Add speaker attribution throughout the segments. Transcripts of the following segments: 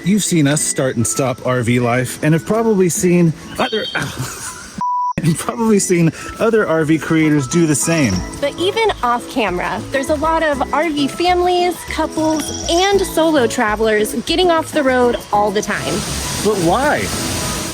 Speaker 1: You've seen us start and stop RV life and have probably seen other RV creators do the same.
Speaker 2: But even off camera, there's a lot of RV families, couples, and solo travelers getting off the road all the time.
Speaker 1: But why?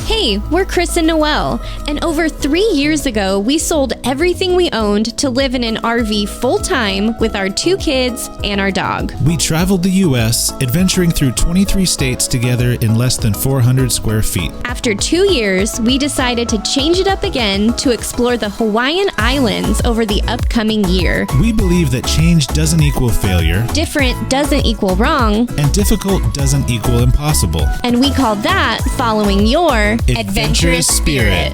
Speaker 3: Hey, we're Chris and Noelle, and over 3 years ago, we sold everything we owned to live in an RV full-time with our 2 kids and our dog.
Speaker 4: We traveled the U.S., adventuring through 23 states together in less than 400 square feet.
Speaker 3: After 2 years, we decided to change it up again to explore the Hawaiian Islands over the upcoming year.
Speaker 4: We believe that change doesn't equal failure,
Speaker 3: Different doesn't equal wrong,
Speaker 4: and difficult doesn't equal impossible.
Speaker 3: and we call that following your
Speaker 4: Adventurous Spirit.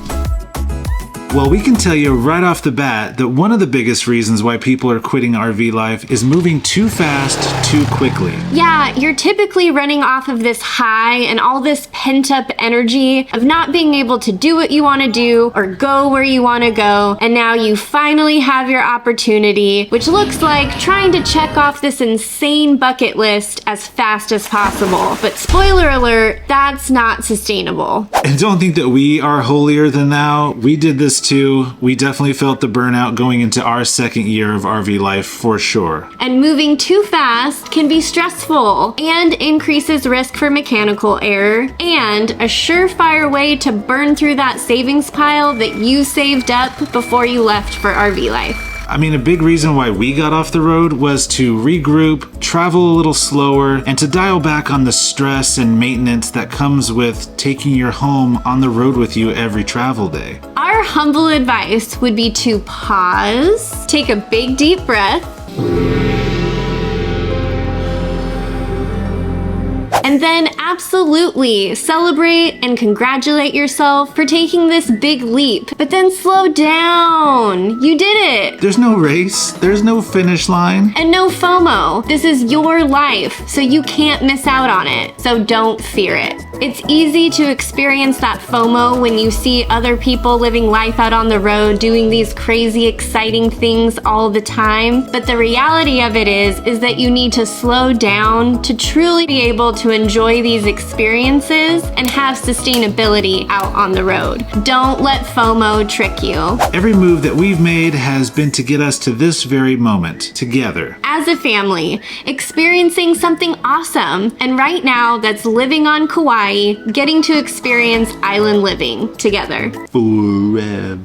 Speaker 5: Well, we can tell you right off the bat that one of the biggest reasons why people are quitting RV life is moving too fast, too quickly.
Speaker 2: Yeah, you're typically running off of this high and all this pent-up energy of not being able to do what you want to do or go where you want to go, and now you finally have your opportunity, which looks like trying to check off this insane bucket list as fast as possible. But spoiler alert, that's not sustainable.
Speaker 5: And don't think that we are holier than thou. We did this too. We definitely felt the burnout going into our second year of RV life for sure.
Speaker 2: And moving too fast can be stressful and increases risk for mechanical error and a surefire way to burn through that savings pile that you saved up before you left for RV life.
Speaker 5: I mean, a big reason why we got off the road was to regroup, travel a little slower, and to dial back on the stress and maintenance that comes with taking your home on the road with you every travel day.
Speaker 2: Our humble advice would be to pause, take a big deep breath, and then absolutely celebrate and congratulate yourself for taking this big leap. But then slow down. You did it.
Speaker 5: There's no race, there's no finish line.
Speaker 2: And no FOMO. This is your life, so you can't miss out on it. So don't fear it. It's easy to experience that FOMO when you see other people living life out on the road, doing these crazy, exciting things all the time. But the reality of it is that you need to slow down to truly be able to enjoy these experiences and have sustainability out on the road. Don't let FOMO trick you.
Speaker 5: Every move that we've made has been to get us to this very moment, together.
Speaker 2: As a family, experiencing something awesome. And right now, that's living on Kauai, getting to experience island living together.
Speaker 5: Forever.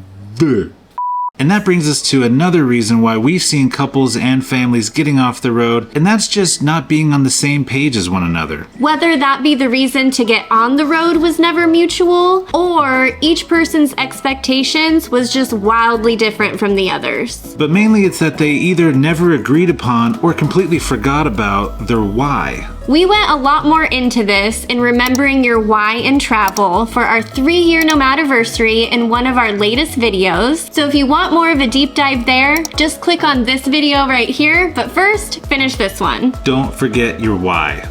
Speaker 5: And that brings us to another reason why we've seen couples and families getting off the road, and that's just not being on the same page as one another.
Speaker 2: Whether that be the reason to get on the road was never mutual, or each person's expectations was just wildly different from the others.
Speaker 5: But mainly it's that they either never agreed upon or completely forgot about their why.
Speaker 2: We went a lot more into this in remembering your why in travel for our 3-year Nomadiversary in one of our latest videos. So if you want more of a deep dive there, just click on this video right here. But first, finish this one.
Speaker 5: Don't forget your why.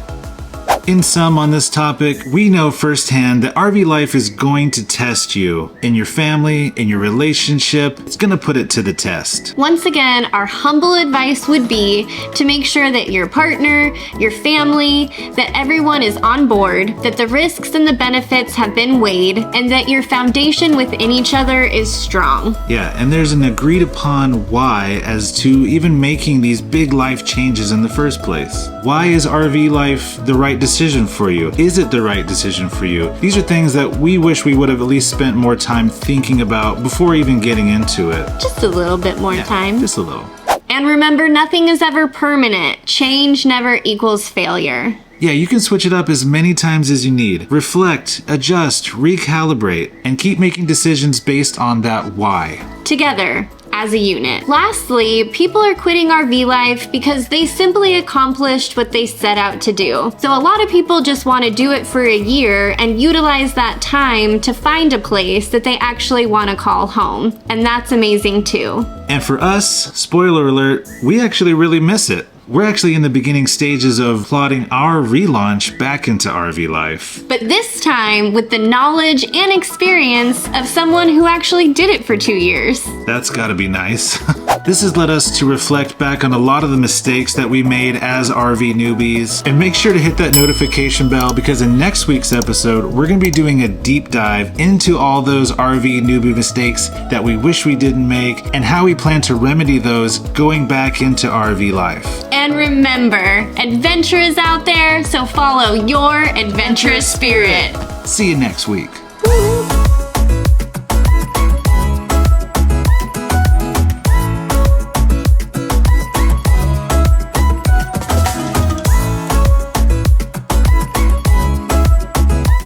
Speaker 5: In sum on this topic, we know firsthand that RV life is going to test you in your family, in your relationship. It's going to put it to the test.
Speaker 2: Once again, our humble advice would be to make sure that your partner, your family, that everyone is on board, that the risks and the benefits have been weighed, and that your foundation within each other is strong.
Speaker 5: Yeah, and there's an agreed upon why as to even making these big life changes in the first place. Why is RV life the right decision for you? Is it the right decision for you? These are things that we wish we would have at least spent more time thinking about before even getting into it.
Speaker 2: Just a little bit more time.
Speaker 5: Just a little.
Speaker 2: And remember, nothing is ever permanent. Change never equals failure.
Speaker 5: Yeah, you can switch it up as many times as you need. Reflect, adjust, recalibrate, and keep making decisions based on that why.
Speaker 2: Together, as a unit. Lastly, people are quitting RV life because they simply accomplished what they set out to do. So a lot of people just want to do it for a year and utilize that time to find a place that they actually want to call home. And that's amazing too.
Speaker 5: And for us, spoiler alert, we actually really miss it. We're actually in the beginning stages of plotting our relaunch back into RV life.
Speaker 2: But this time with the knowledge and experience of someone who actually did it for 2 years.
Speaker 5: That's gotta be nice. This has led us to reflect back on a lot of the mistakes that we made as RV newbies. And make sure to hit that notification bell because in next week's episode, we're going to be doing a deep dive into all those RV newbie mistakes that we wish we didn't make and how we plan to remedy those going back into RV life.
Speaker 2: And remember, adventure is out there, so follow your adventurous spirit.
Speaker 5: See you next week.
Speaker 2: Woo!